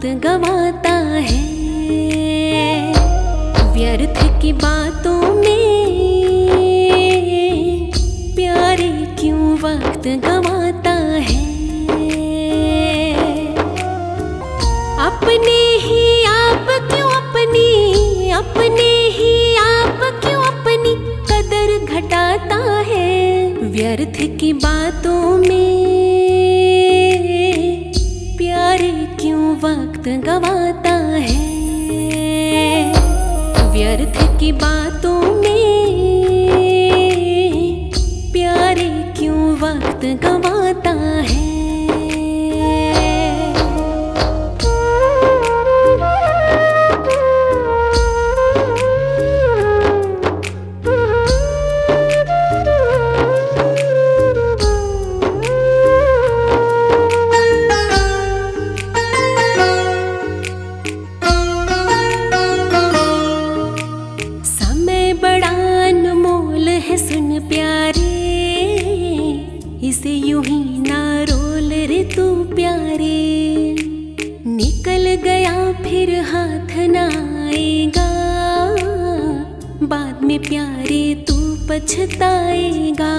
वक्त गवाता है। व्यर्थ की बातों में प्यारे क्यों वक्त गवाता है। अपने ही आप क्यों अपनी कदर घटाता है। व्यर्थ की बातों में प्यारे क्यों वक्त गवाता है। व्यर्थ की बातों में प्यारे क्यों वक्त गवाता है। सुन प्यारे इसे यूं ही ना रोल रे तू प्यारे। निकल गया फिर हाथ ना आएगा, बाद में प्यारे तू पछताएगा।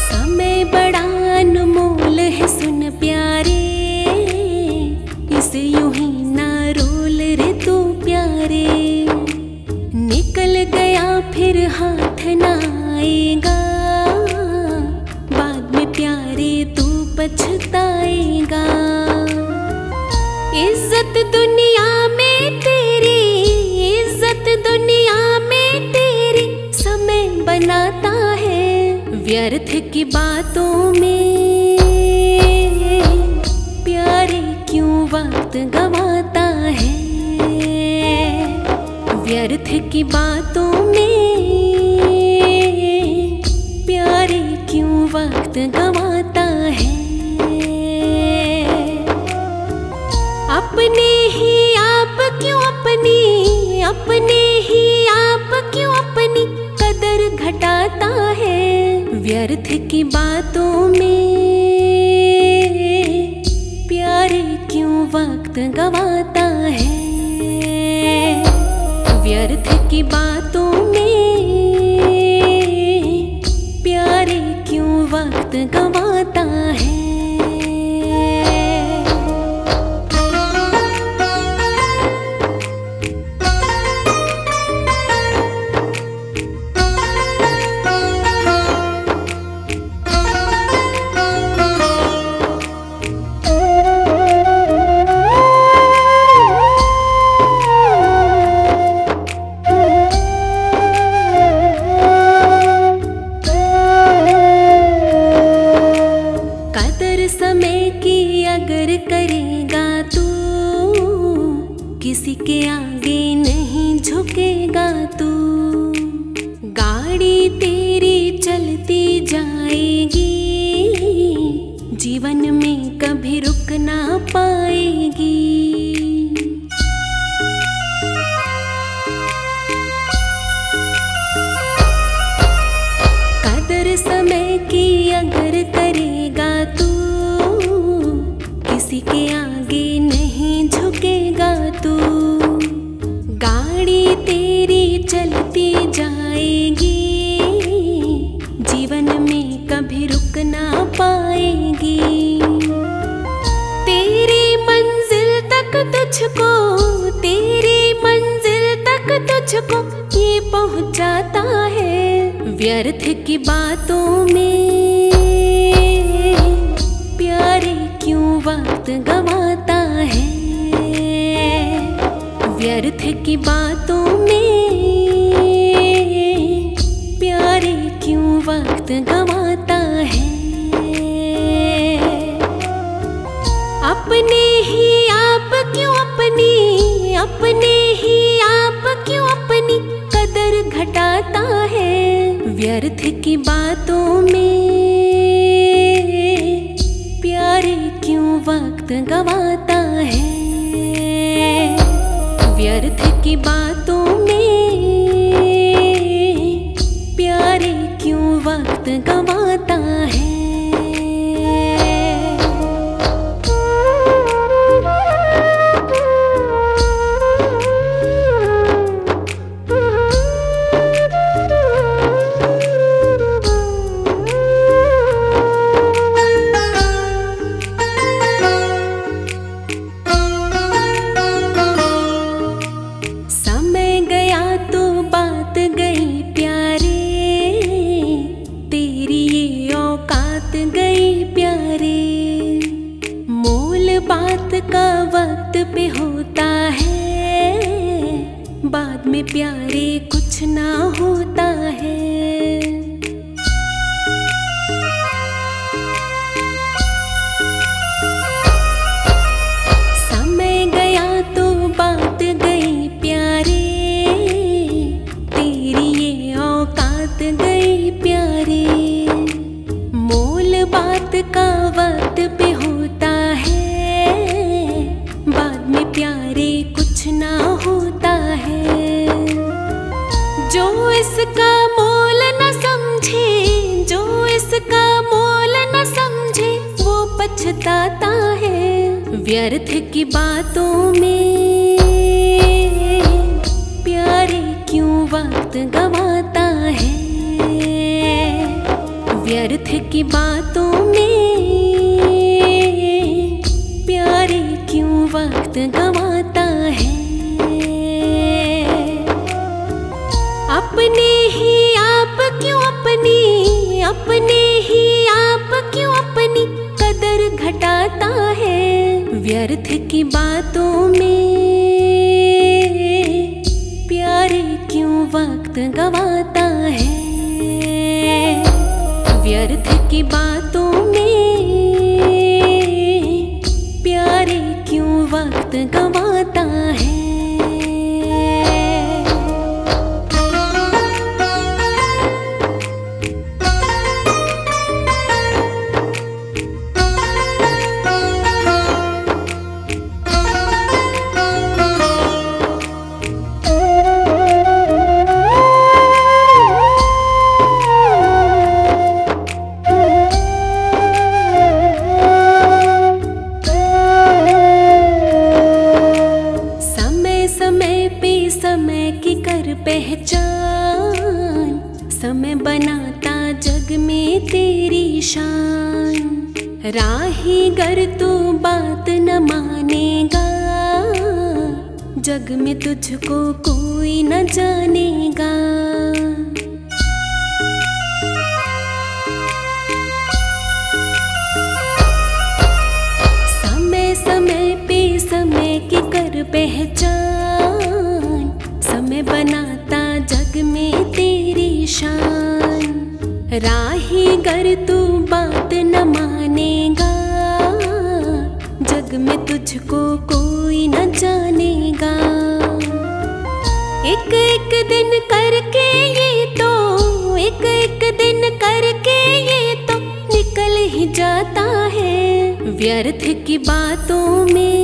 समय बड़ा अनमोल है सुन प्यारे, इसे यूं ही ना रोल रे तू प्यारे। निकल गया फिर हाथ ना आएगा, बाद में प्यारे तू पछताएगा। इज्जत दुनिया में तेरी समय बनाता है। व्यर्थ की बातों में प्यारे क्यों वक्त गवाता है। व्यर्थ की बातों में प्यारे क्यों वक्त गवाता है। अपने ही आप क्यों अपनी कदर घटाता है। व्यर्थ की बातों में प्यारे क्यों वक्त गवाता है। व्यर्थ की बातों में प्यारे क्यों वक्त गवाता है। समय की अगर करेगा तू, किसी के आगे नहीं झुकेगा तू। गाड़ी तेरी चलती जाएगी, जीवन में कभी रुक ना पाएगी। कदर समय की अगर करेगा तू, किसी के आगे नहीं झुकेगा तू। गाड़ी तेरी चलती जाएगी, जीवन में कभी रुक ना पाएगी। तेरी मंजिल तक तुझको ये पहुंचाता है। व्यर्थ की बातों में प्यारे क्यों वक्त गवाता है। व्यर्थ की बातों में प्यारे क्यों वक्त गवाता है। अपने ही आप क्यों अपनी कदर घटाता है। व्यर्थ की बातों में प्यारे क्यों वक्त गवाता है। व्यर्थ की बातों में प्यारे क्यों वक्त प्यारे कुछ ना होता है। समय गया तो बात गई प्यारे, तेरी ये औकात गई प्यारे। मोल बात का वक्त पे होता है, बाद में प्यारे कुछ ना होता है। जो इसका मोल न समझे, जो इसका मोल न समझे, वो पछताता है। व्यर्थ की बातों में प्यारे क्यों वक्त गवाता है। व्यर्थ की बातों में प्यारे क्यों वक्त गवाता है। अपने ही आप क्यों अपनी, अपने ही आप क्यों अपनी कदर घटाता है। व्यर्थ की बातों में प्यारे क्यों वक्त गवाता है। व्यर्थ की बातों में प्यारे क्यों वक्त गवाता है। समय की कर पहचान, समय बनाता जग में तेरी शान। राही गर तू बात न मानेगा, जग में तुझको कोई न जानेगा। समय समय पे समय की कर पहचान, समय बनाता जग में तेरी शान। राही गर तू बात न मानेगा, जग में तुझको कोई न जानेगा। एक एक दिन करके ये तो, एक एक दिन करके ये तो निकल ही जाता है। व्यर्थ की बातों में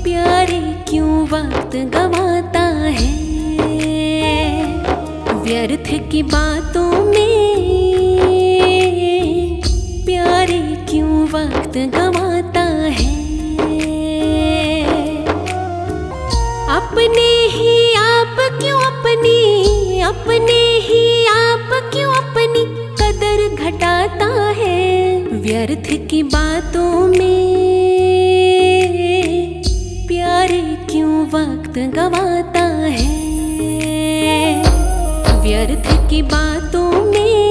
प्यारे क्यों वक्त गवाता है। व्यर्थ की बातों में प्यारे क्यों वक्त गवाता है। अपने ही आप क्यों अपनी, अपने ही आप क्यों अपनी कदर घटाता है। व्यर्थ की बातों में प्यारे क्यों वक्त गवाता है। व्यर्थ की बातों में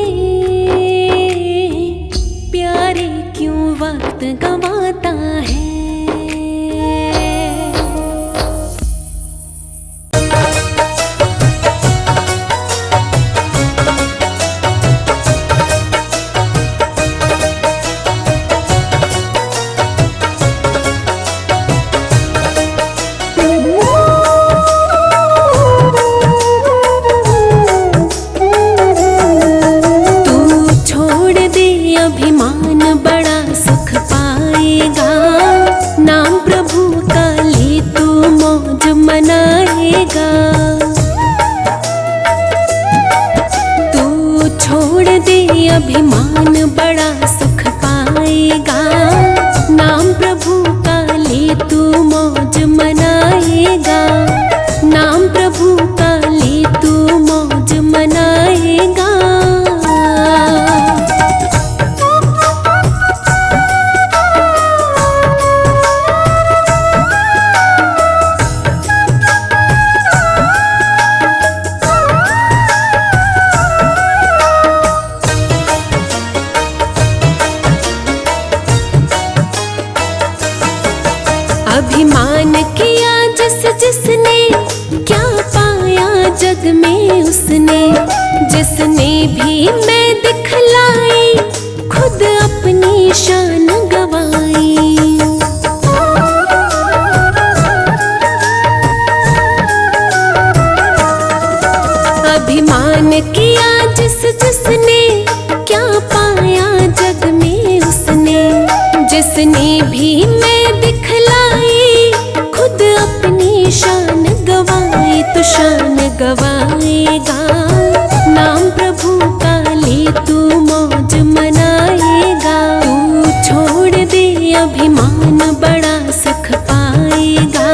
प्यारे क्यों वक्त गवाता है। जग में उसने, जिसने भी मैं दिखलाई खुद अपनी शान गवाई। अभिमान किया जिसने, क्या पाया जग में उसने, जिसने भी मैं दिखलाई खुद अपनी शान गवाई। तो शान गवाएगा, नाम प्रभु का ले तू मौज मनाएगा। तू छोड़ दे अभिमान, बड़ा सुख पाएगा।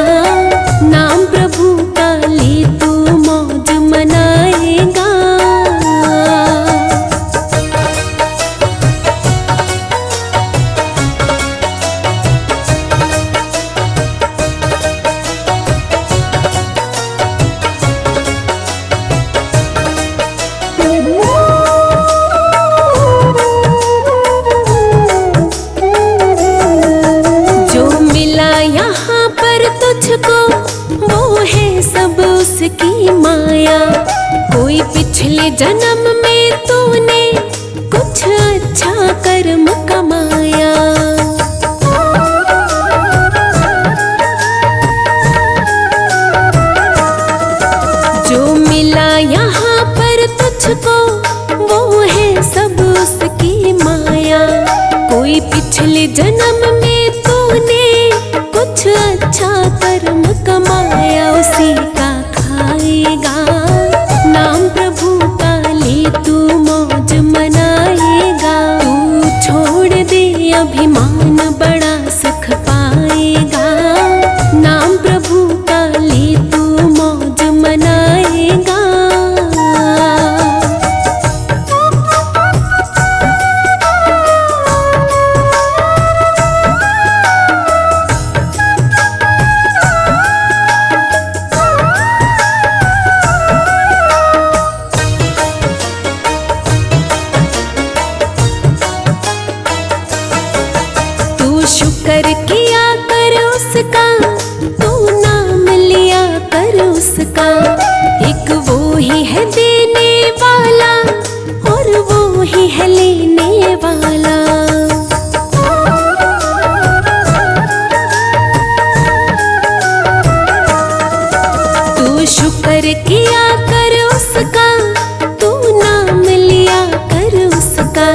नाम प्रभु का ले तू मौज मनाएगा। वो है सब उसकी माया। कोई पिछले जन्म में तूने कुछ अच्छा कर्म कमाया। जो मिला यहाँ पर तुझको वो है सब उसकी माया। कोई पिछले जन्म में तूने कुछ अच्छा कर्म कमाया, उसी का खाएगा। नाम प्रभु का ले तू मौज मनाएगा। तू छोड़ दे अभिमान, बड़ा सुख पाएगा। नाम प्रभु का ले तू मौज मनाएगा। शुक्र किया कर उसका, तू नाम लिया कर उसका। एक वो ही है देने वाला और वो ही है लेने वाला। तू शुक्र किया कर उसका, तू नाम लिया कर उसका।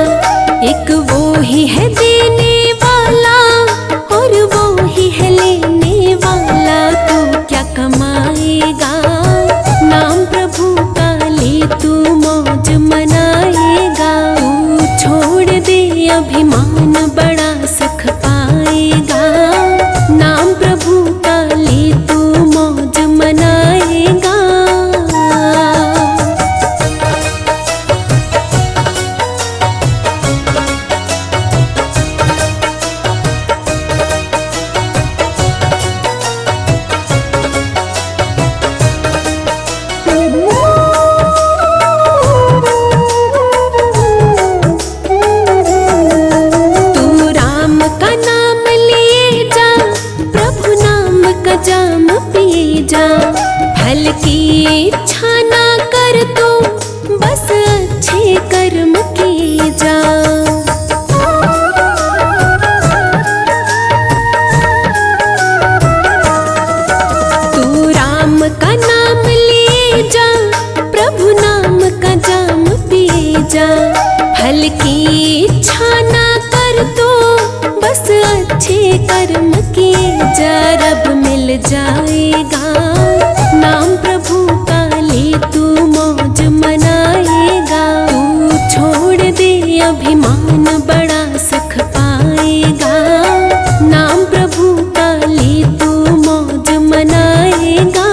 एक वो ही है देने वाला और वो ही है लेने वाला। तू क्या कमाएगा, नाम प्रभु का ले तू मौज मनाएगा। तू छोड़ दे अभिमान, बड़ा सुख पाएगा। नाम प्रभु का ले तू मौज मनाएगा। जाम पिए जा, फल की इच्छा ना कर तू, बस अच्छे कर्म किए जा। तू राम का नाम लिए जा, प्रभु नाम का जाम पिए जा। फल की इच्छा ना कर तू, बस अच्छे कर्म किए जा। रब मिल जाएगा, नाम प्रभु का ले तू मौज मनाएगा। तू छोड़ दे अभिमान, बड़ा सुख पाएगा। नाम प्रभु का ले तू मौज मनाएगा।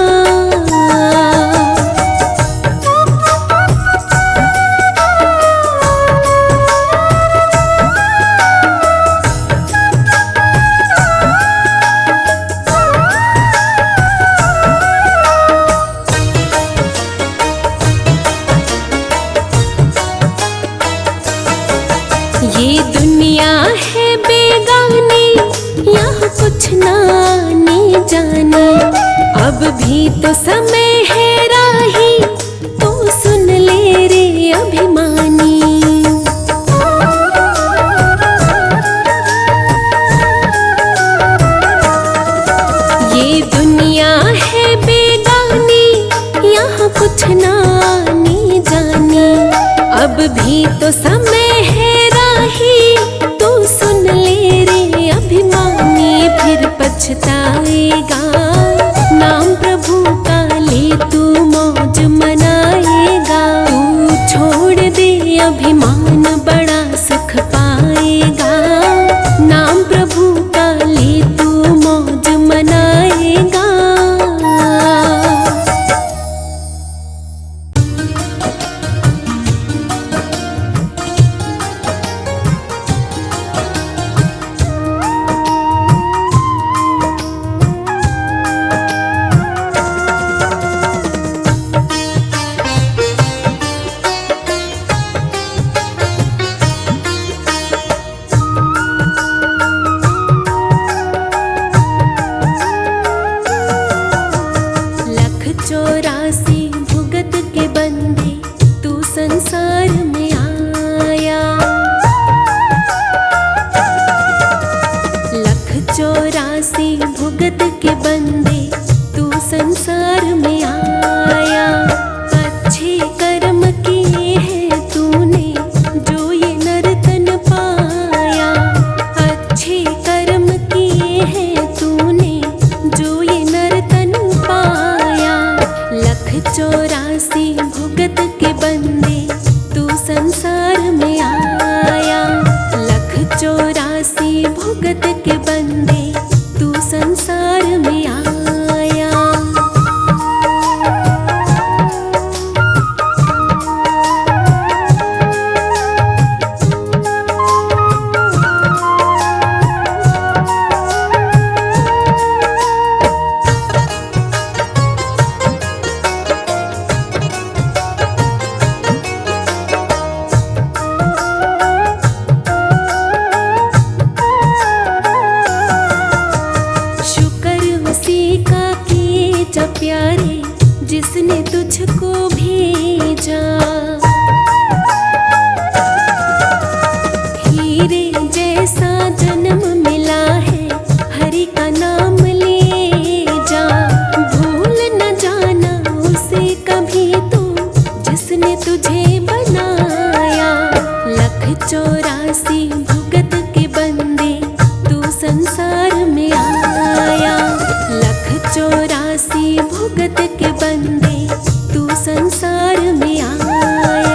ये दुनिया है बेगानी, यहाँ कुछ ना आने जाने। अब भी तो समय है राही, कुछ ना आनी जानी। अब भी तो समय है राही, तू सुन ले रे अभिमानी, फिर पछताएगा। नाम प्रभु का ले तू मौज मनाएगा। तू छोड़ दे अभिमान, बड़ा सुख पाएगा। नाम प्रभु का ले तू मौज मनाएगा। चौरासी भुगत के बंदे तू संसार में आया। लख चौरासी भुगत के बंदे तू संसार में आया। अच्छे कर्म किए हैं तूने जो ये नर्तन पाया। अच्छे कर्म किए हैं तूने जो ये नर्तन पाया। लख चौरासी भुगत के बंदे तू संसार में आया। लख चौरासी भुगत के बंदे तू संसार में आया। प्यारे जिसने तुझको भेजा। हीरे जैसा जन्म मिला है, हरि का नाम ले जा। भूल न जाना उसे कभी तू जिसने तुझे बनाया। लख चौरासी भुगत के बंदे तू संसार में आया। लख चौरासी भुगत के बंदे तू संसार में आया।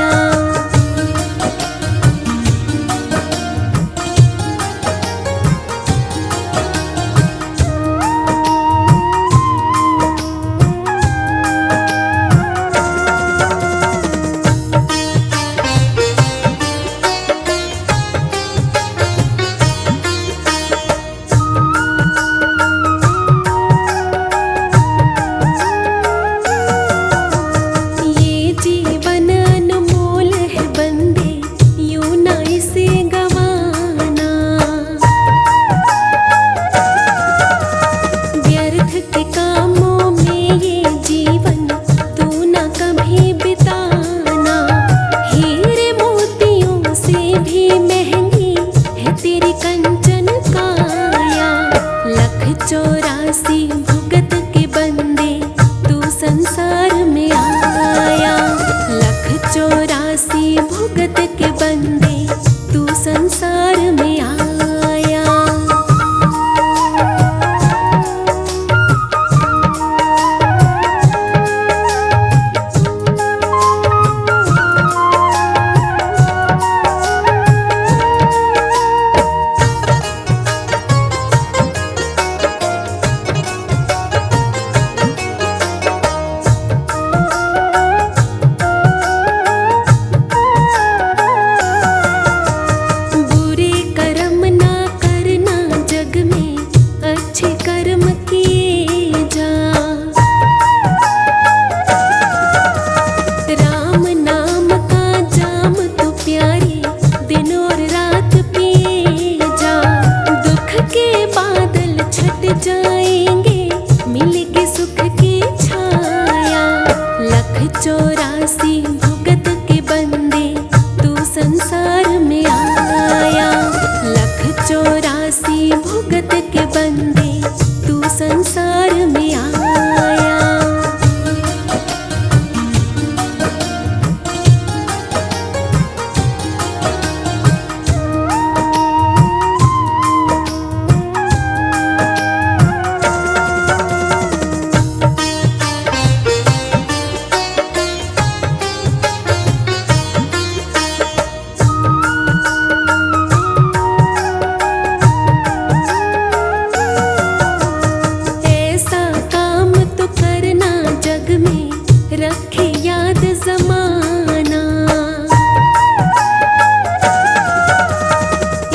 याद जमाना।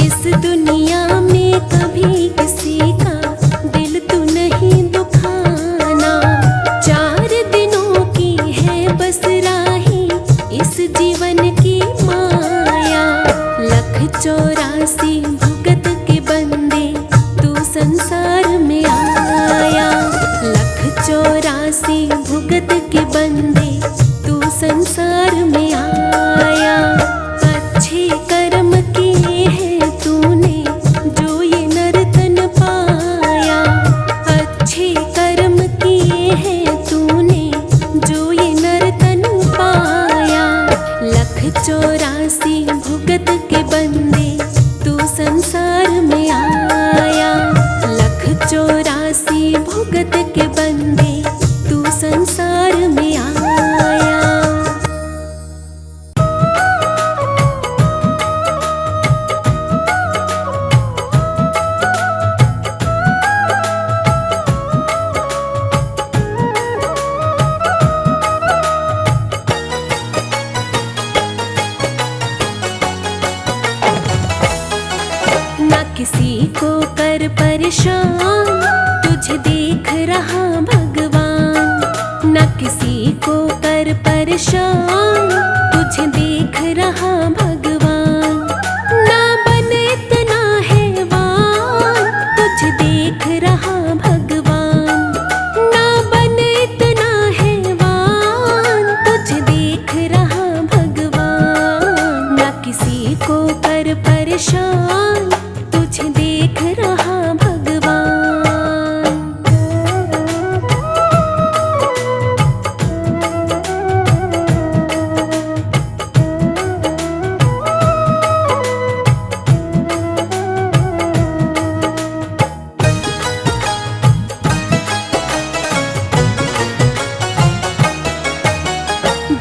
इस दुनिया में कभी किसी का दिल तो नहीं दुखाना। 4 दिनों की है बस राही इस जीवन की माया। 1,84 भुगत के बंदे तू संसार में आया। 1,84 भुगत के बंदे तू संसार में आया। अच्छे कर्म किए हैं तूने जो ये नर्तन पाया। अच्छे कर्म किए हैं तूने जो ये नर्तन पाया। 1,84 भुगत के बंदे तू संसार में आया। 1,84 भुगत के बंदे तू संसार में आया। ना किसी को कर परेशान तुझे देख रहा भगवान। ना किसी को कर परेशान तुझे देख रहा भगवान। ना बन इतना हैवान तुझे देख रहा भगवान। ना बन इतना हैवान तुझे देख रहा भगवान। ना किसी को कर परेशान तुझे देख रहा भगवान।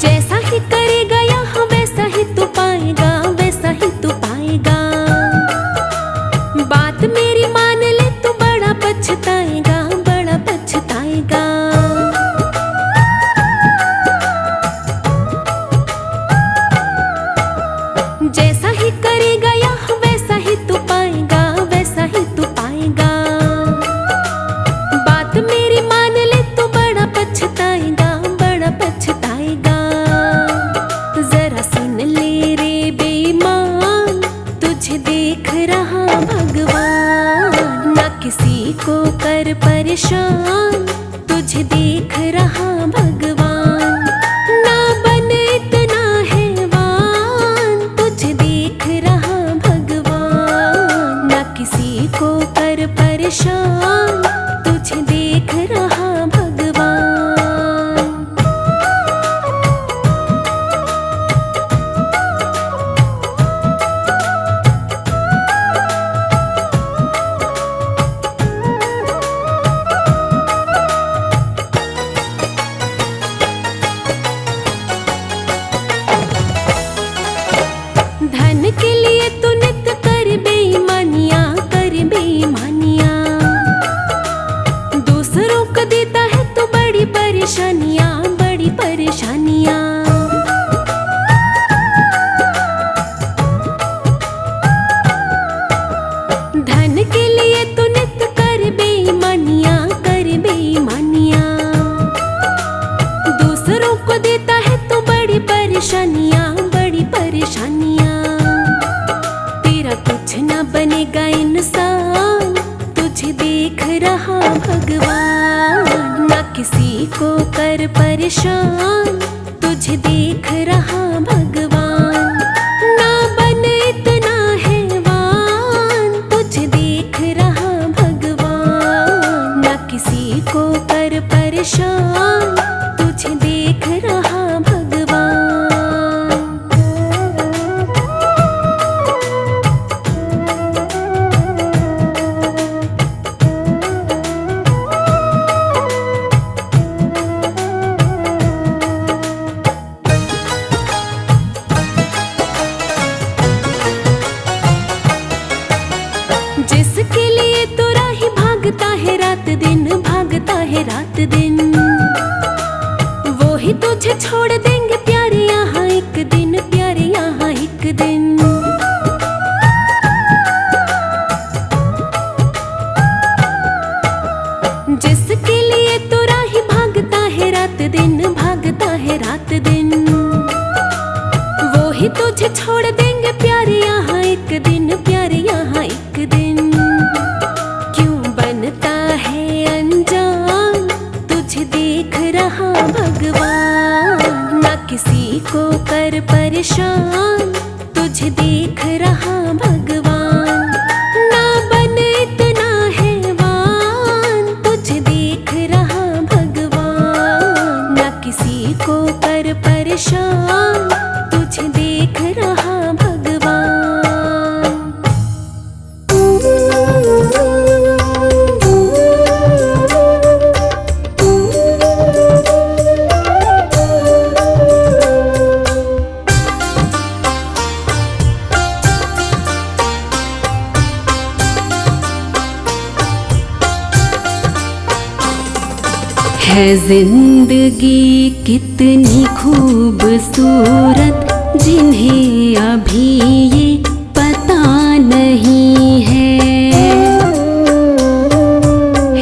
जैसा ही करेगा यहाँ वैसा ही तू पाएगा, वैसा ही तू पाएगा। बात मेरी मान ले तू बड़ा पछताएगा, बड़ा पछताएगा। जैसा ही करेगा यहाँ वैसा ही तू पाएगा, वैसा ही तू पाएगा। बात मेरी मान ले तू बड़ा पछताएगा, बड़ा पछताएगा। जरा सुन ले रे बेईमान तुझे देख रहा भगवान। ना किसी को कर परेशान तुझे देख रहा भगवान। ना बन इतना हैवान तुझे देख रहा भगवान। ना किसी को कर परेशान तुझे देख रहा भगवान। धन के लिए तू नित कर बेईमानियां, कर बेईमानियां। दूसरों को देता है तू बड़ी परेशानियां, बड़ी परेशानियां। धन के लिए तू नित कर बेईमानियां, कर बेईमानियां। दूसरों को देता है तू बड़ी परेशानियां, बड़ी परेशानियां। तेरा कुछ न बनेगा इंसान तुझे देख रहा भगवान। ना किसी को कर परेशान तुझे देख रहा भगवान। ना बन इतना हैवान तुझे देख रहा भगवान। ना किसी को कर परेशान तुझे देख रहा भगवान। देंगे प्यारे यहाँ एक दिन, प्यारे यहाँ एक दिन। जिसके लिए तो राही भागता है रात दिन, भागता है रात दिन, वो ही तुझे छोड़ देंगे प्यारे यहाँ एक दिन, प्यारे यहाँ एक दिन। क्यों बनता है अनजान तुझे देख रहा भगवान, ना किसी को कर परेशान तुझे देख रहा भगवान। ना बन इतना हैवान तुझे देख रहा भगवान, ना किसी को कर परेशान तुझे देख रहा भगवान। है जिंदगी कितनी खूबसूरत, जिन्हें अभी ये पता नहीं है।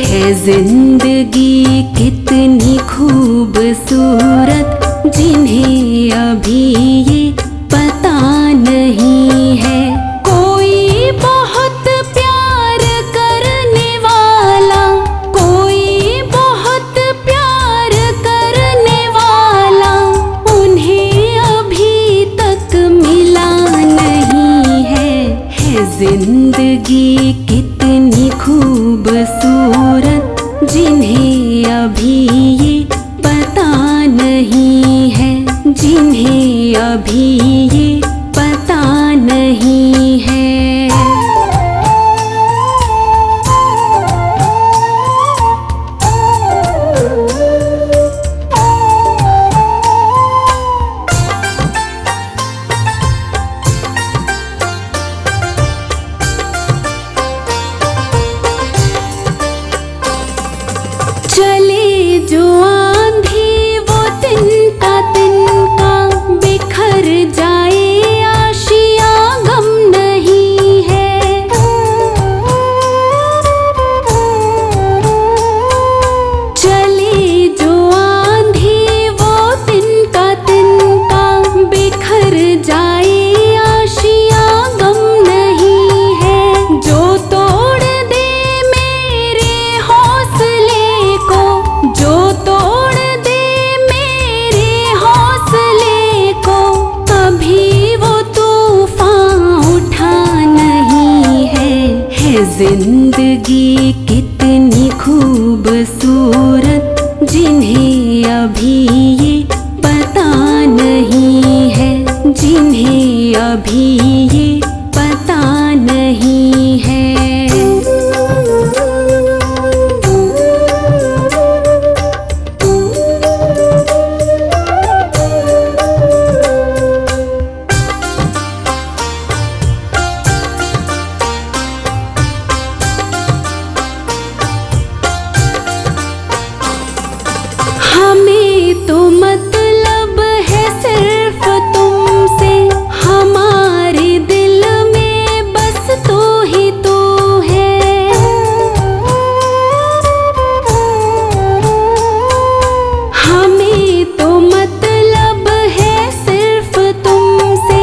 है जिंदगी कितनी खूबसूरत, जिन्हें अभी ये पता नहीं है। कोई बहुत प्यार करने वाला, कोई बहुत प्यार करने वाला, उन्हें अभी तक मिला नहीं है। है जिंदगी कितनी खूबसूरत, जिन्हें अभी ये पता नहीं है, जिन्हें अभी ये पता नहीं है। चले जो आंधी वो तिनका तिनका, बिखर जाए आशिया गम नहीं है। चले जो आंधी वो तिनका तिनका, बिखर जाए आशिया गम नहीं है। जो तोड़ दे मेरे हौसले को, जो तोड़ दे मेरे हौसले को, कभी वो तूफान उठा नहीं है। है जिंदगी कितनी खूबसूरत, जिन्हें अभी ये पता नहीं है, जिन्हें अभी ये पता नहीं है। हमें तो मतलब है सिर्फ तुमसे, हमारे दिल में बस तू ही तू है। हमें तो मतलब है सिर्फ तुमसे,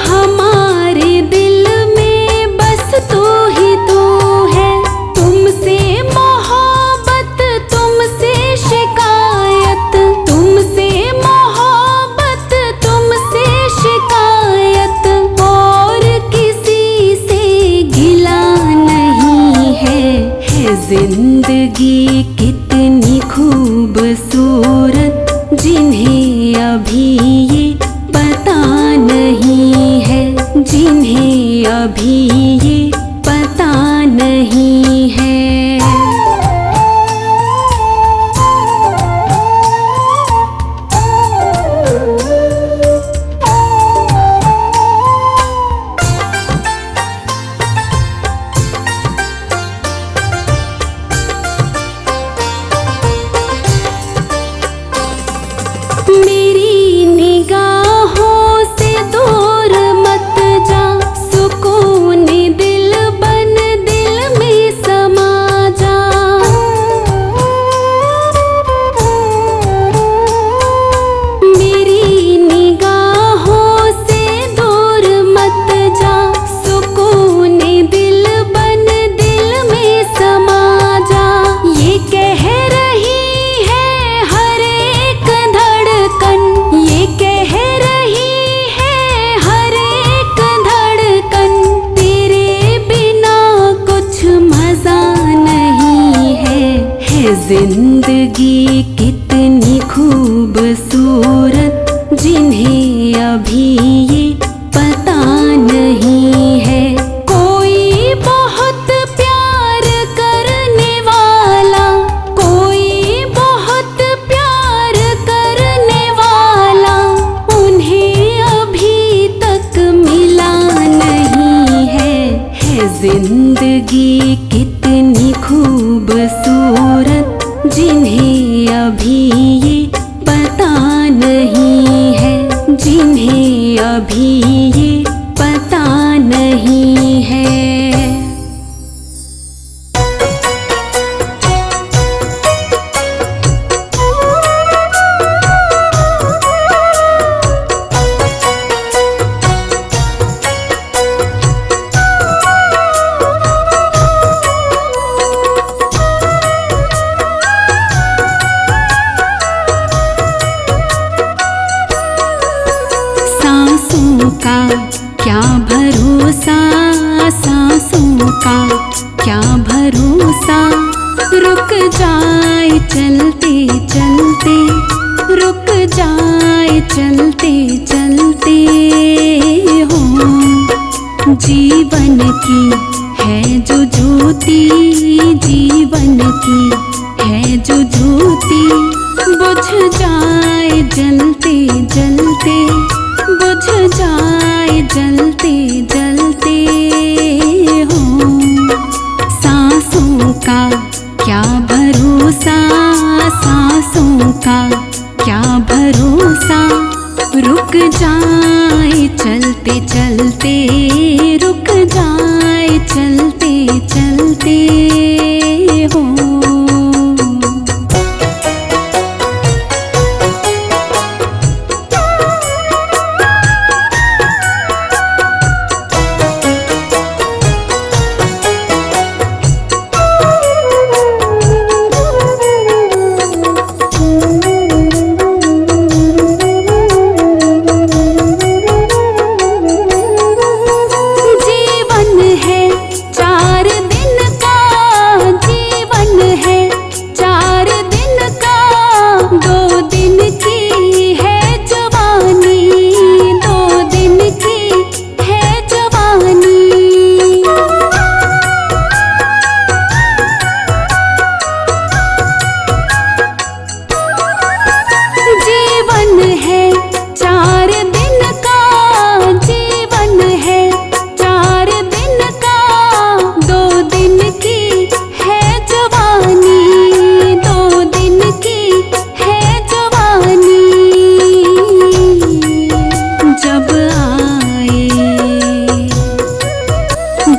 हमारे दिल में बस तू ही तू है। तुमसे मोहब्बत, तुमसे शिकायत, तुमसे मोहब्बत, तुमसे शिकायत, और किसी से गिला नहीं है। है जिंदगी कितनी खूबसूरत, जिन्हें अभी ये पता नहीं है, जिन्हें अभी ये पता नहीं है। मेरी जिंदगी कितनी खूबसूरत, जिन्हें अभी ये पता नहीं है। कोई बहुत प्यार करने वाला, कोई बहुत प्यार करने वाला, उन्हें अभी तक मिला नहीं है। जिंदगी कितनी खूबसूरत, जिन्हें अभी ये पता नहीं है, जिन्हें अभी ये पता नहीं है। का क्या भरोसा, सांसों का क्या भरोसा, रुक जाए चलते चलते, रुक जाए चलते चलते हो। जीवन की है जो ज्योति, जीवन की है जो ज्योति, बुझ जाए जलते जलते, बुझ जाए जलते जलते हो। सांसों का क्या भरोसा, सांसों का क्या भरोसा, रुक जाए चलते चलते, रुक जाए चलते चलते हो।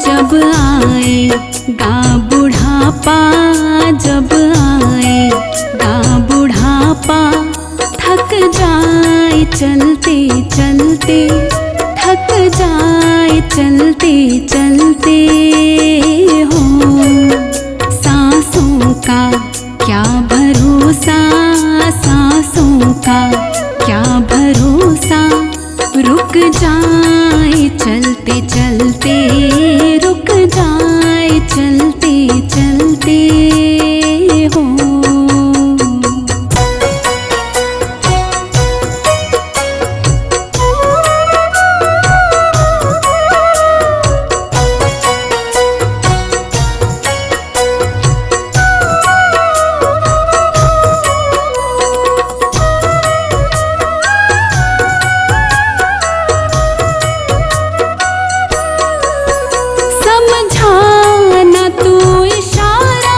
जब आएगा बुढ़ापा, जब आएगा बुढ़ापा, थक जाए चलते चलते, थक जाए चलते चलते हो। सांसों का क्या भरोसा, सांसों का क्या भरोसा, रुक जाए चलते चलते, रुक जाए चलते चलते हो। समझाना तू इशारा,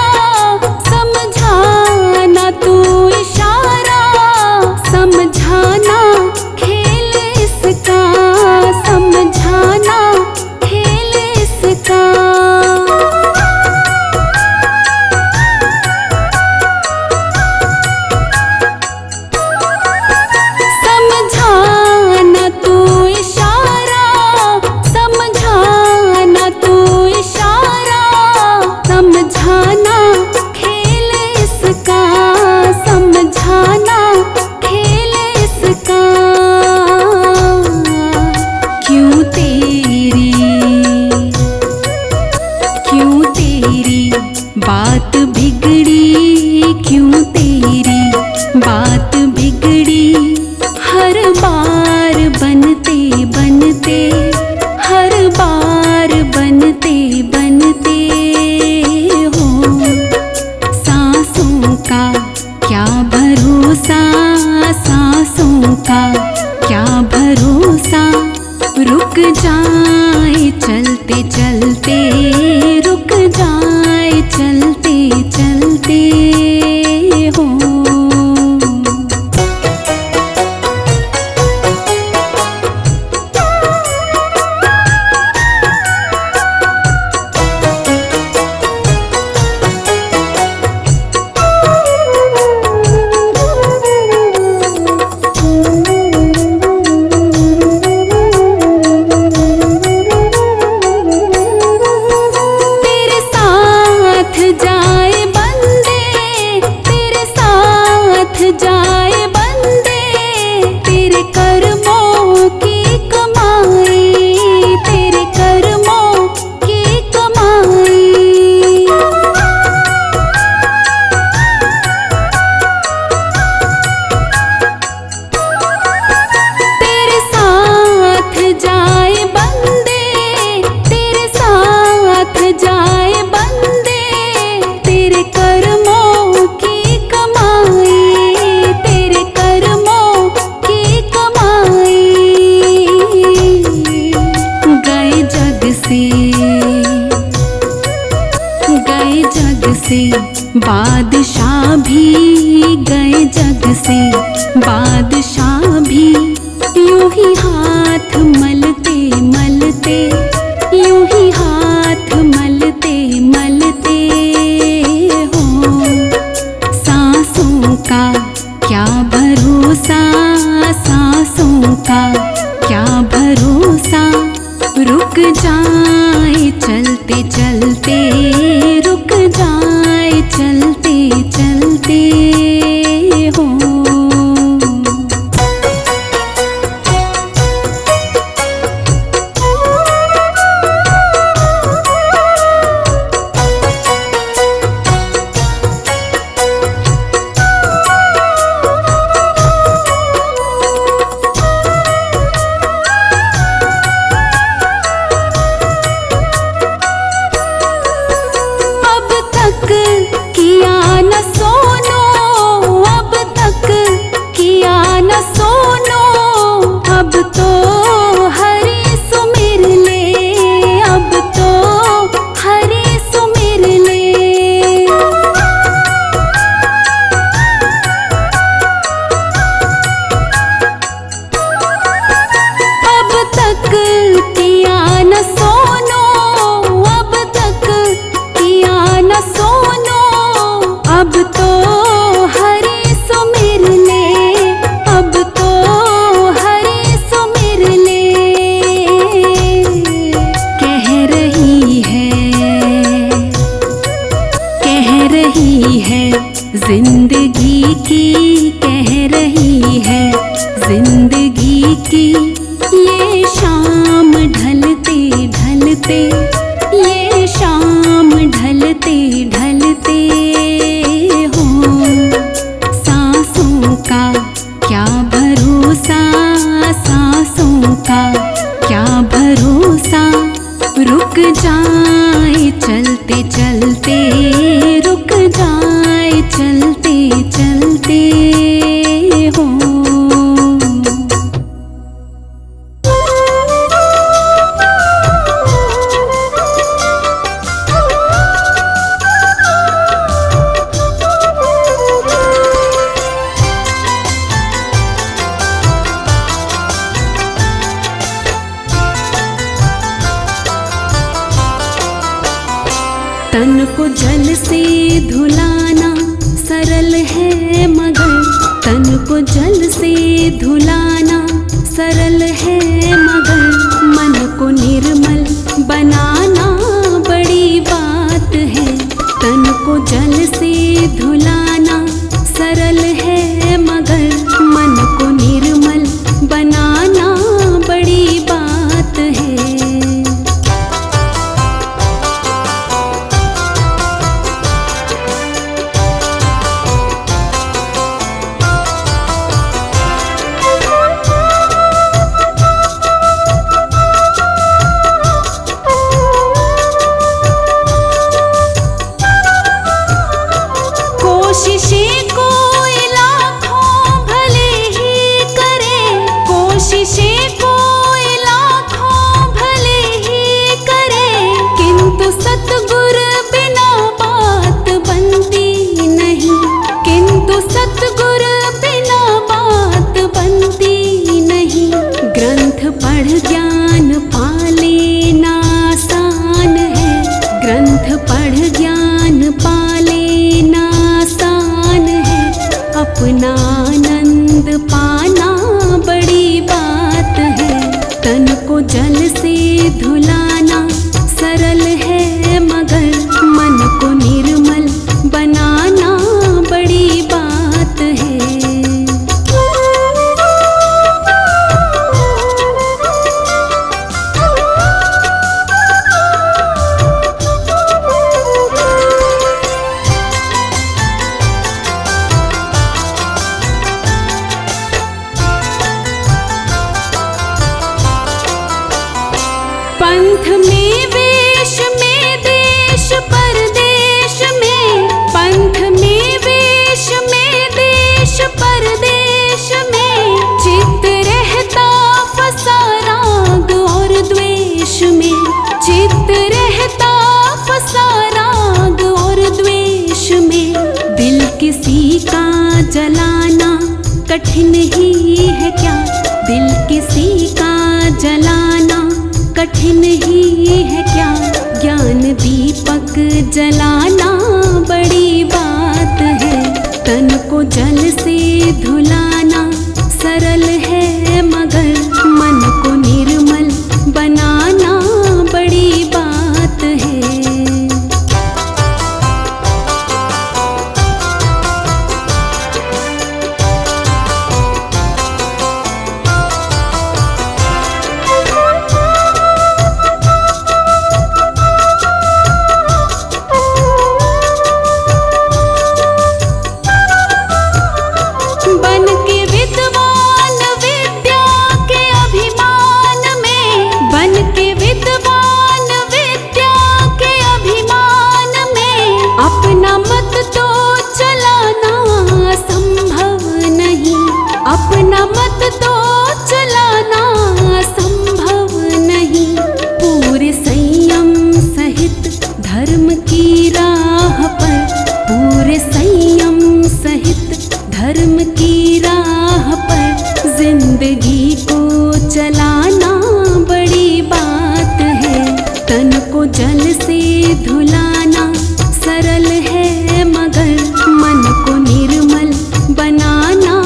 चलते रुक जाए, चलते चलते हो। जाए बंदे तेरे कर्मों की कमाई, तेरे कर्मों की कमाई। तेरे साथ जाए बंदे, तेरे साथ जाए बंदे तेरे कर्मों की कमाई, गए जग से बादशाह भी, गए जग से बादशाह भी, यूं ही हाथ मलते मलते, यूं ही हाथ मलते मलते हो। सांसों का क्या भरोसा, सांसों का क्या भरोसा, रुक जाए चलते चलते, रुक जाए चलते चलते हो। किया न सोनो, अब तक किया न सोनो, अब तो हरि सुमिर ले, अब तो हरि सुमिर ले। अब तक किया न सोनो, अब तक किया न सोनो, अब तो हरि सुमिर ले, अब तो हरि सुमिर ले। कह रही है जिंदगी की, कह रही है जिंदगी की, ये शाम ढलते ढलते, ये शाम ढलते ढलते हो। सांसों का क्या भरोसा, सांसों का क्या भरोसा, रुक जाए चलते चलते, रुक जाए चलते चलते हो। तन को जल से धुलाना सरल है मगर, तन को जल से धुलाना सरल है मगर, मन को निर्मल बनाना बड़ी बात है। तन को जल से धुलाना सरल है मगर, मन को निर्मल बनाना बड़ी बात है। कोशिशें कोई लाखों भले ही करे, कोशिशें कोई लाखों भले ही करे, जल से धुलाना सरल है, मगर मन को निर्मल बनाना बड़ी बात है। पंथ में वेश में देश परदेश में, पंथ में वेश में देश परदेश में, चित्त रहता फंसा राग और द्वेष में, चित्त रहता फंसा राग और द्वेष में। दिल किसी का जलाना कठिन ही है क्या, दिल किसी का जलाना कठिन ही है क्या, ज्ञान दीपक जलाना बड़ी बात है। तन को जल से धुलाना सरल है, मगर मन को निर्मल बनाना बड़ी बात है। बन के विद्वान विद्या के अभिमान में, बन के विद्वान विद्या के अभिमान में, अपना मत तो चलाना संभव नहीं, अपना मत तो चलाना संभव नहीं। पूरे संयम सहित धर्म की राह पर, पूरे संयम सहित धर्म की राह पर जिंदगी को चलाना बड़ी बात है। तन को जल से धुलाना सरल है, मगर मन को निर्मल बनाना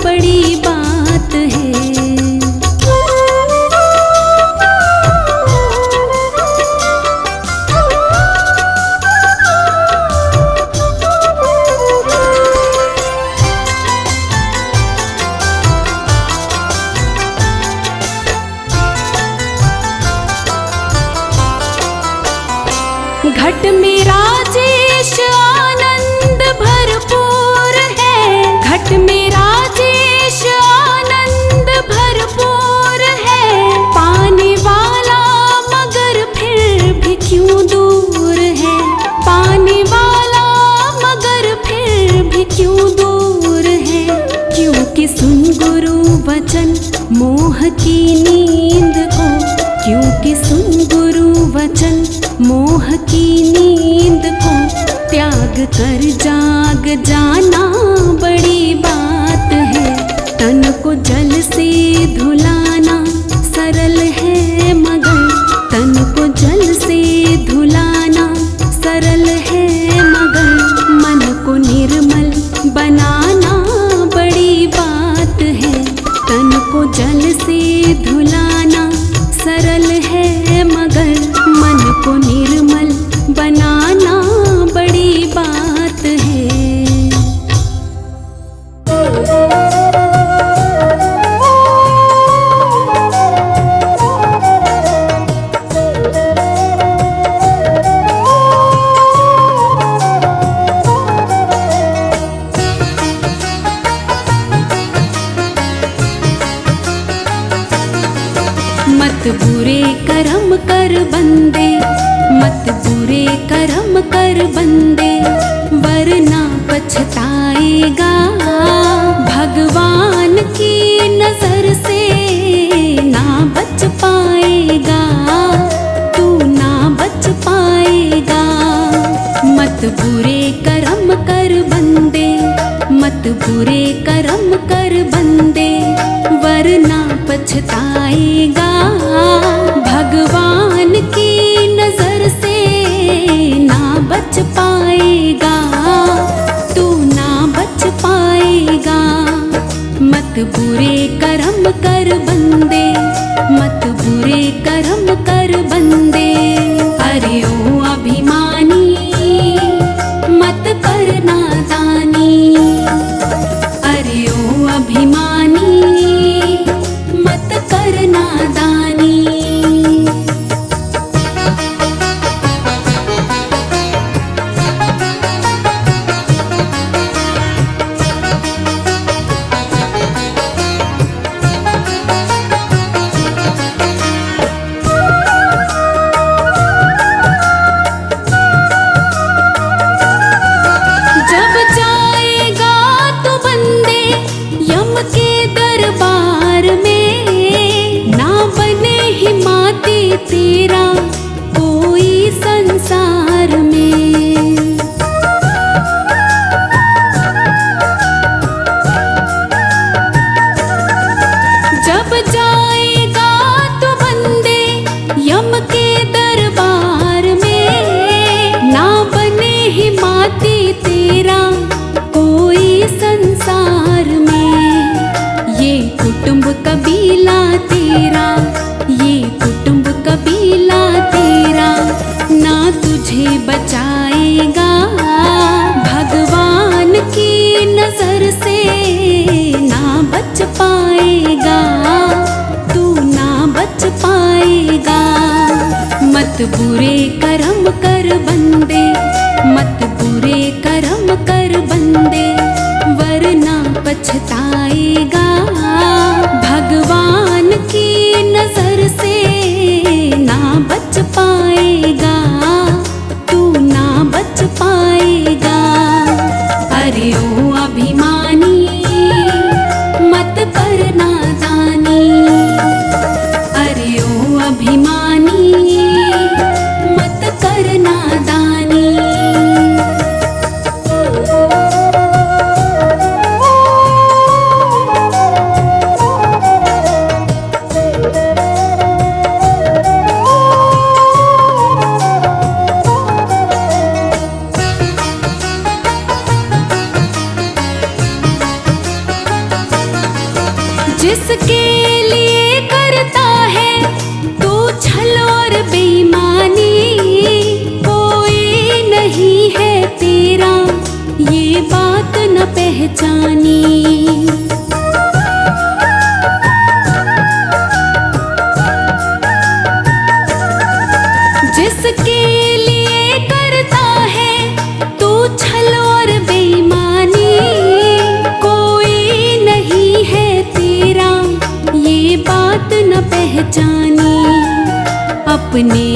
बड़ी बात है। घट में राजेश आनंद भरपूर है, घट में राजेश आनंद भरपूर है, पाने वाला मगर फिर भी क्यों दूर है, पाने वाला मगर फिर भी क्यों दूर है। क्योंकि सुन गुरु वचन मोह की नींद को, क्योंकि सुन गुरु वचन मोह की नींद को त्याग कर जाग जाना बड़ी बात है। तन को जल से धुलाना सरल है, मगर तन को जल से धुलाना सरल है, मगर मन को निर्मल बनाना बड़ी बात है। तन को जल से धुलाना सरल है, मगर मन को निर्मल बनाना बड़ी बात है। मत बुरे कर्म कर बंदे, मत बुरे कर्म कर बंदे, वरना पछताएगा। भगवान की नजर से ना बच पाएगा, तू ना बच पाएगा। मत बुरे कर्म कर बंदे, मत बुरे कर्म कर बंदे, वरना पछताएगा। भगवान की नजर से ना बच पाएगा, तू ना बच पाएगा। मत बुरे कर्म कर बंदे, मत बुरे कर्म कर बंदे। अरे ओ अभिमानी मत कर नादानी, अरे ओ अभिमानी मत कर नादानी। जब जाएगा तो बंदे यम के दरबार में, ना बने हिमाती तेरा कोई संसार में। जब जाएगा तो बंदे यम के दरबार में, ना बने हिमाती तेरा कोई संसार में। ये कुटुंब कबीला तेरा, ये कुटुंब कबीला तेरा ना तुझे बचाएगा भगवान की नजर से, ना बच पाएगा तू, ना बच पाएगा। मत बुरे कर्म कर बंदे, मत बुरे कर्म कर बंदे, वरना पछताएगा भगवान की नजर से, ना बच पाएगा तू, ना बच पाएगा। अरे ओ अभिमानी मत कर नादानी, अरे ओ अभिमानी मत कर नादानी। जिसके लिए करता है तू छल और बेईमानी, कोई नहीं है तेरा ये बात न पहचानी। जिसके लिए करता है तू छल और बेईमानी, कोई नहीं है तेरा ये बात न पहचानी। अपने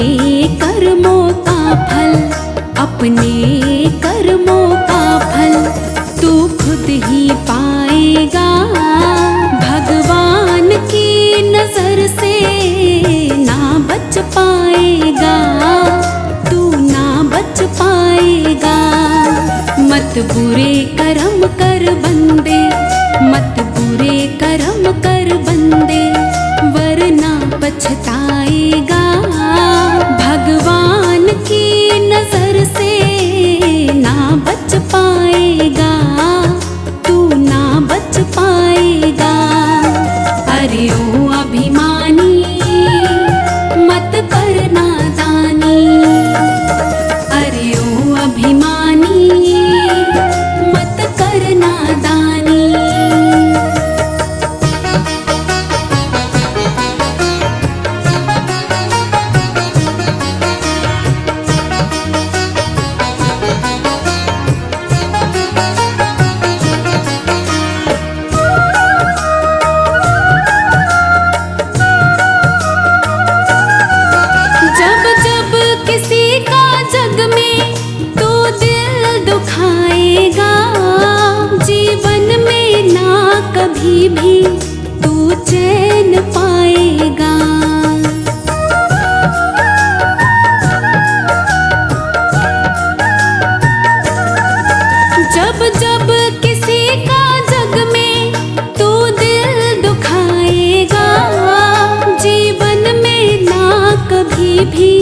कर्मों का फल, अपने कर्मों का फल तू खुद ही पाएगा भगवान की नजर से, ना बच पाएगा तू, ना बच पाएगा। मत बुरे कर्म कर बंदे, मत बुरे कर्म कर बंदे, वरना पछताएगा भगवान की नजर से, ना बच पाएगा तू, ना बच पाएगा। अरे ओ अभिमानी मत कर नादानी, अरे ओ अभिमानी मत कर नादानी। जब जब किसी का जग में तू दिल दुखाएगा, जीवन में ना कभी भी तू चैन पाएगा। जब जब किसी का जग में तू दिल दुखाएगा, जीवन में ना कभी भी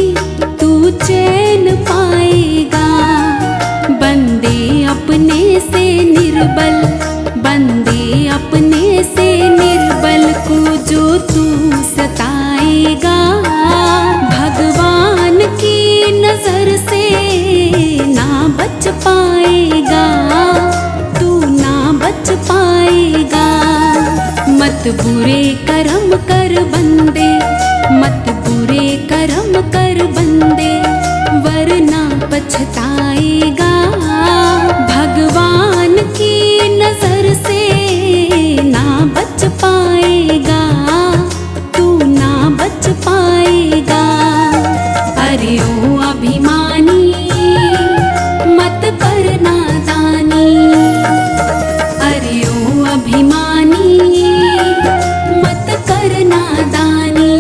तू चैन पाएगा। बंदे अपने से निर्बल, बंदे अपने से कर बंदे, मत बुरे कर्म कर बंदे, वरना पछताएगा। भगवान की नजर से ना बच पाएगा, तू ना बच पाएगा। अरे ओ अभिमानी मत कर नादानी, अरे ओ अभिमानी मत कर नादानी।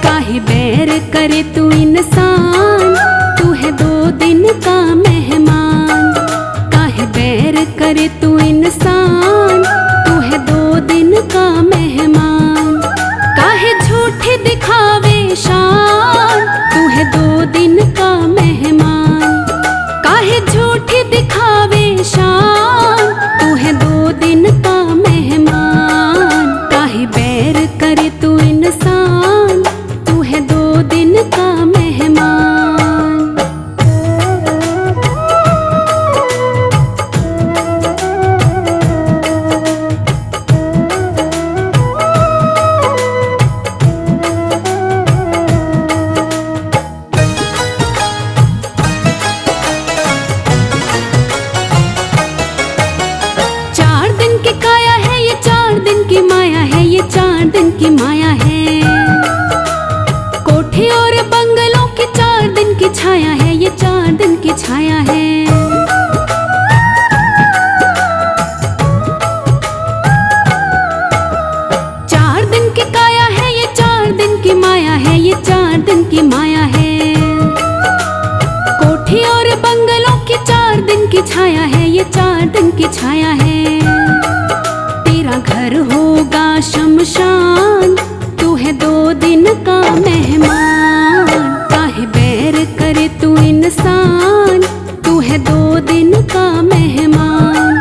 काहे बैर करे तू इंसान, तू है 2 दिन का मेहमान। काहे बैर करे तू इंसान, तू है 2 दिन का मेहमान। काहे झूठे दिखावे शान, तू है 2 दिन का मेहमान। काहे झूठे दिखावे शान, तू है 2 दिन का मेहमान। काहे बैर करे तू इंसान, तू है 2 दिन का मेहमान। चार दिन की काया है ये, 4 दिन की माया है ये, 4 दिन की माया है। कोठे और बंगलों की 4 दिन की छाया है ये, 4 दिन की छाया है। चार दिन की काया है ये, 4 दिन की माया है ये, 4 दिन की माया है। कोठे और बंगलों की 4 दिन की छाया है ये, 4 दिन की छाया है। तेरा घर होगा शमशान, तू है 2 दिन का मेहमान। काहे बैर करे तू इंसान, तू है 2 दिन का मेहमान।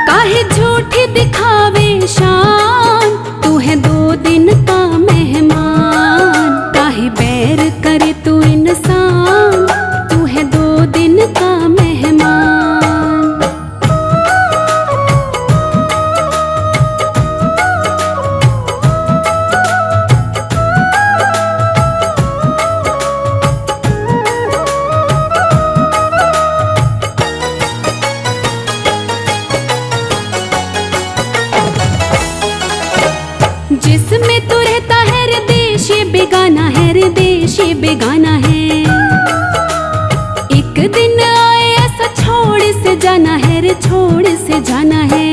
काहे झूठे दिखावे शान, तू है 2 दिन का मेहमान। काहे बैर करे तू इंसान, तू है 2 दिन का मेहमान। जिसमें तू रहता है रे देश ये बेगाना है, रे देश ये बेगाना है। एक दिन आए ऐसा छोड़ से जाना है रे, छोड़ से जाना है।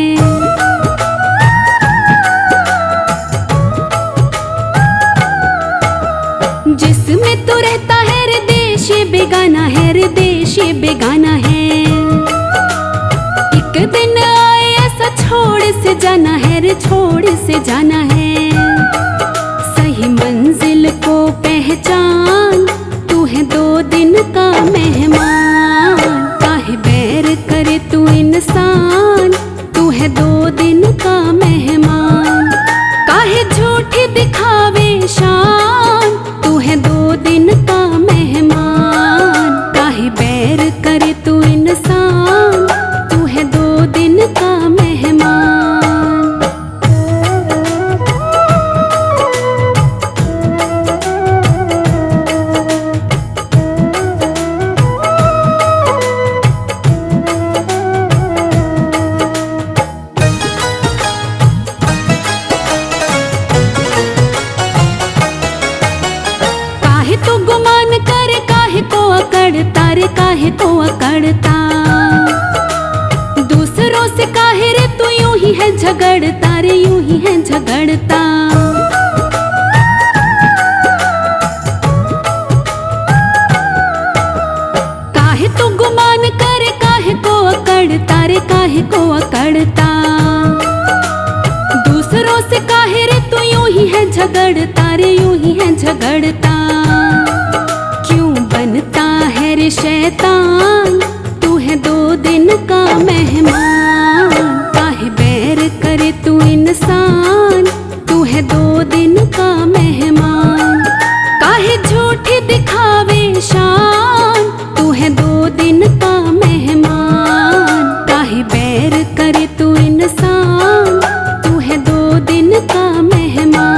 जिसमें तू रहता है रे देश ये बेगाना है, रे देश ये बेगाना है। एक दिन आए ऐसा छोड़ से जाना है रे, छोड़ से जाना है। सही मंजिल को पहचान, तू है 2 दिन का मेहमान। काहे बैर करे तू इंसान, तू है 2 दिन का मेहमान। काहे झूठे दिखावे शान, तू है 2 दिन का मेहमान। काहे बैर करे तू इंसान, तू है 2 दिन का मेहमान। रे काहे को अकड़ता, दूसरों से काहे रे तू यूं ही है झगड़ता, रे यूं ही है झगड़ता। काहे तो गुमान करे, काहे को अकड़ता, रे काहे को अकड़ता। दूसरों से काहे रे तू यूं ही है झगड़ता, रे यूं ही है झगड़ता। क्यों बनता है रे शैतान, तू है 2 दिन का मेहमान। काहे बैर करे तू इंसान, तू है 2 दिन का मेहमान। काहे झूठी दिखावे शान, तू है 2 दिन का मेहमान। काहे बैर करे तू इंसान, तू है 2 दिन का मेहमान।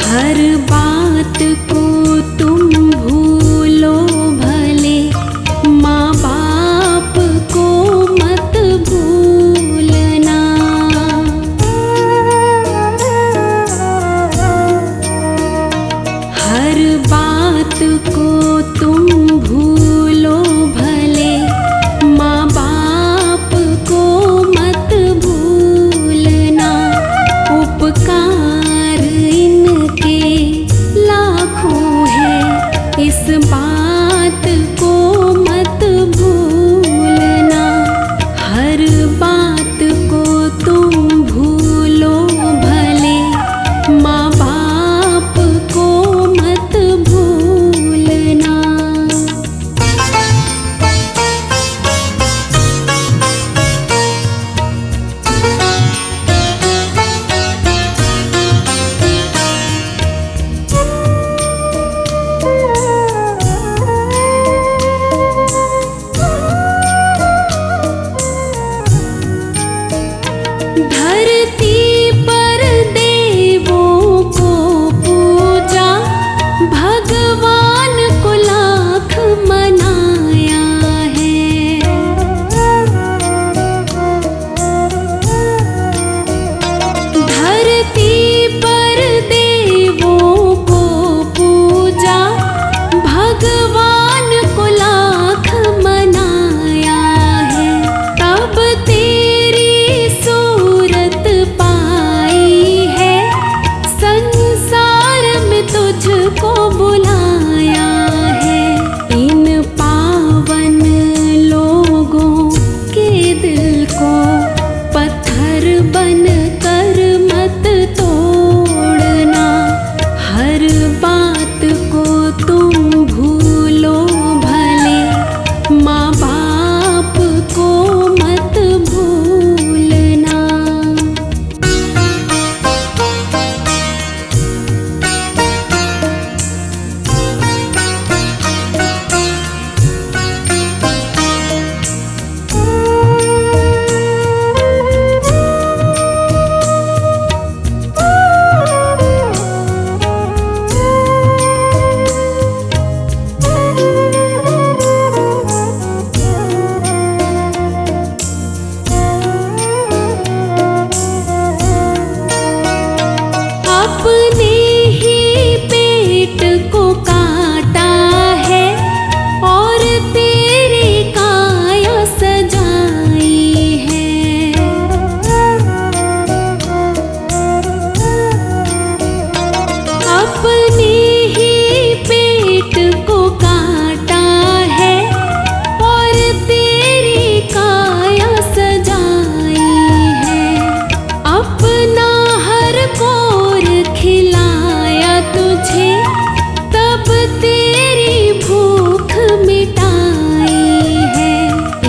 हर बात को तुम भूलो भले, माँ बाप को मत भूलना। हर बात को तुम भूलो भले, माँ बाप को मत भूलना। उपकार इनके लाखों है, इस बात को मत भूलना। हर बात को तुम भूलो भले, माँ बाप को मत भूलना। धरती पर देवों को पूजा, भगवान को लाख मनाया है। धरती पर देवों को पूजा, भगवान को लाख मनाया है। तब तेरी सूरत पाई है, संसार में तुझको बुलाया है। इन पावन लोगों के दिल को पत्थर बन कर मत तोड़ना। हर बात को तुम भूलो भले, माँ बाप को मत भूलना। अपने ही पेट को काटा है, और तेरी काया सजाई है। अपने ही पेट को काटा है, और तेरी काया सजाई है। अपना हर कोर खिलाया तुझे, तब तेरी भूख मिटाई है।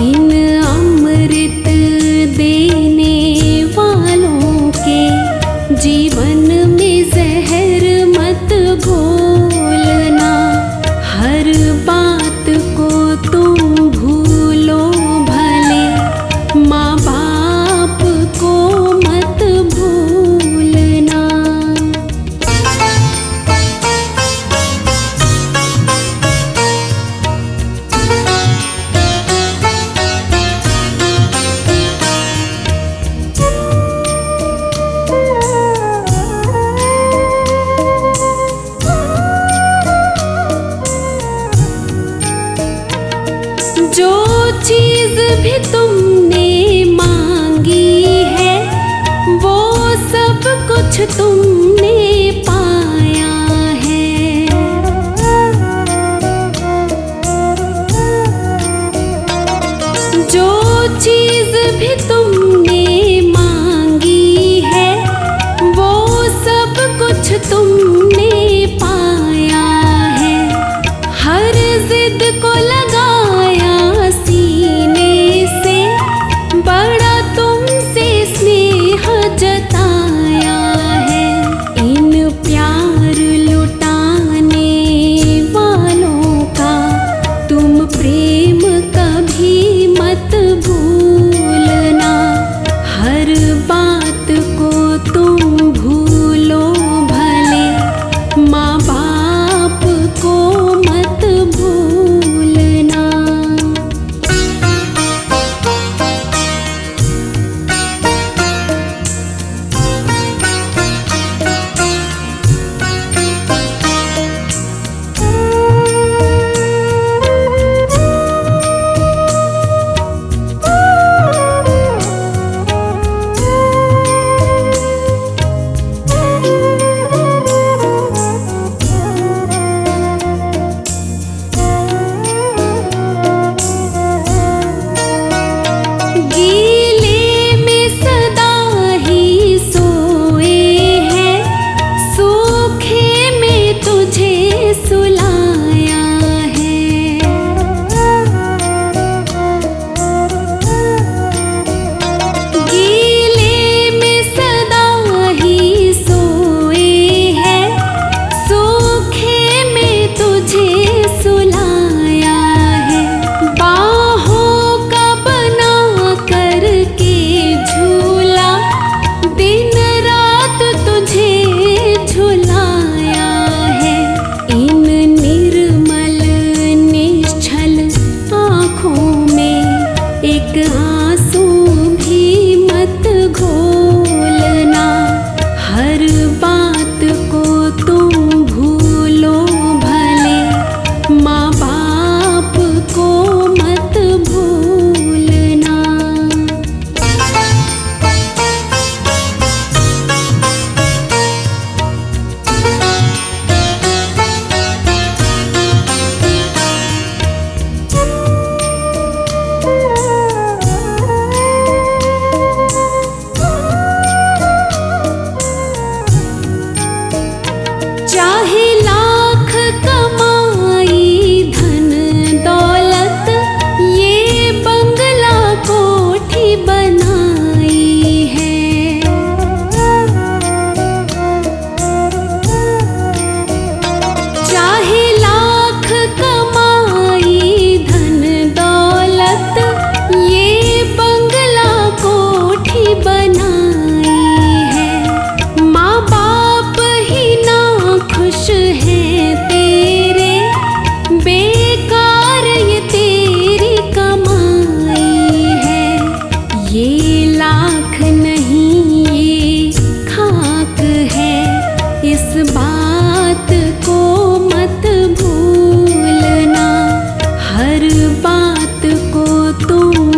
इन अमृत देने वालों के जीवन में जहर मत घोलना। हर बात को तुम भूलो भले, माँ बाप को मत भूलना। जो चीज भी तुमने मांगी है वो सब कुछ तुमने पाया है। जो चीज भी तुमने मांगी है वो सब कुछ तुमने पाया है। हर जिद को लगाया सीने से, बड़ा तुमसे स्नेह जताया है। इन प्यार लुटाने वालों का तुम प्रेम कभी मत भूलना। हर बात को तुम भूलो भले, माँ बाप को मत भूलना। गीले में सदा ही सोए हैं, सूखे में तुझे सुलाया है। गीले में सदा ही सोए हैं, सूखे में तुझे सुलाया है। बाहों का बना करके झूला दिन रात तुझे झुलाया है। इन निर्मल निश्चल आँखों में एक आंसू भी मत घोलना। हर बात को तुम भूलो भले, माँ बाप को मत भूलना। चाहे लाख कमाई धन दौलत, ये बंगला कोठी बनाई है। चाहे लाख कमाई धन दौलत, ये बंगला कोठी बनाई है। माँ बाप ही ना खुश हैं तेरे, बेकार ये तेरी कमाई है। ये लाख नहीं ये खाक है, इस बात को मत भूलना। हर बात को तुम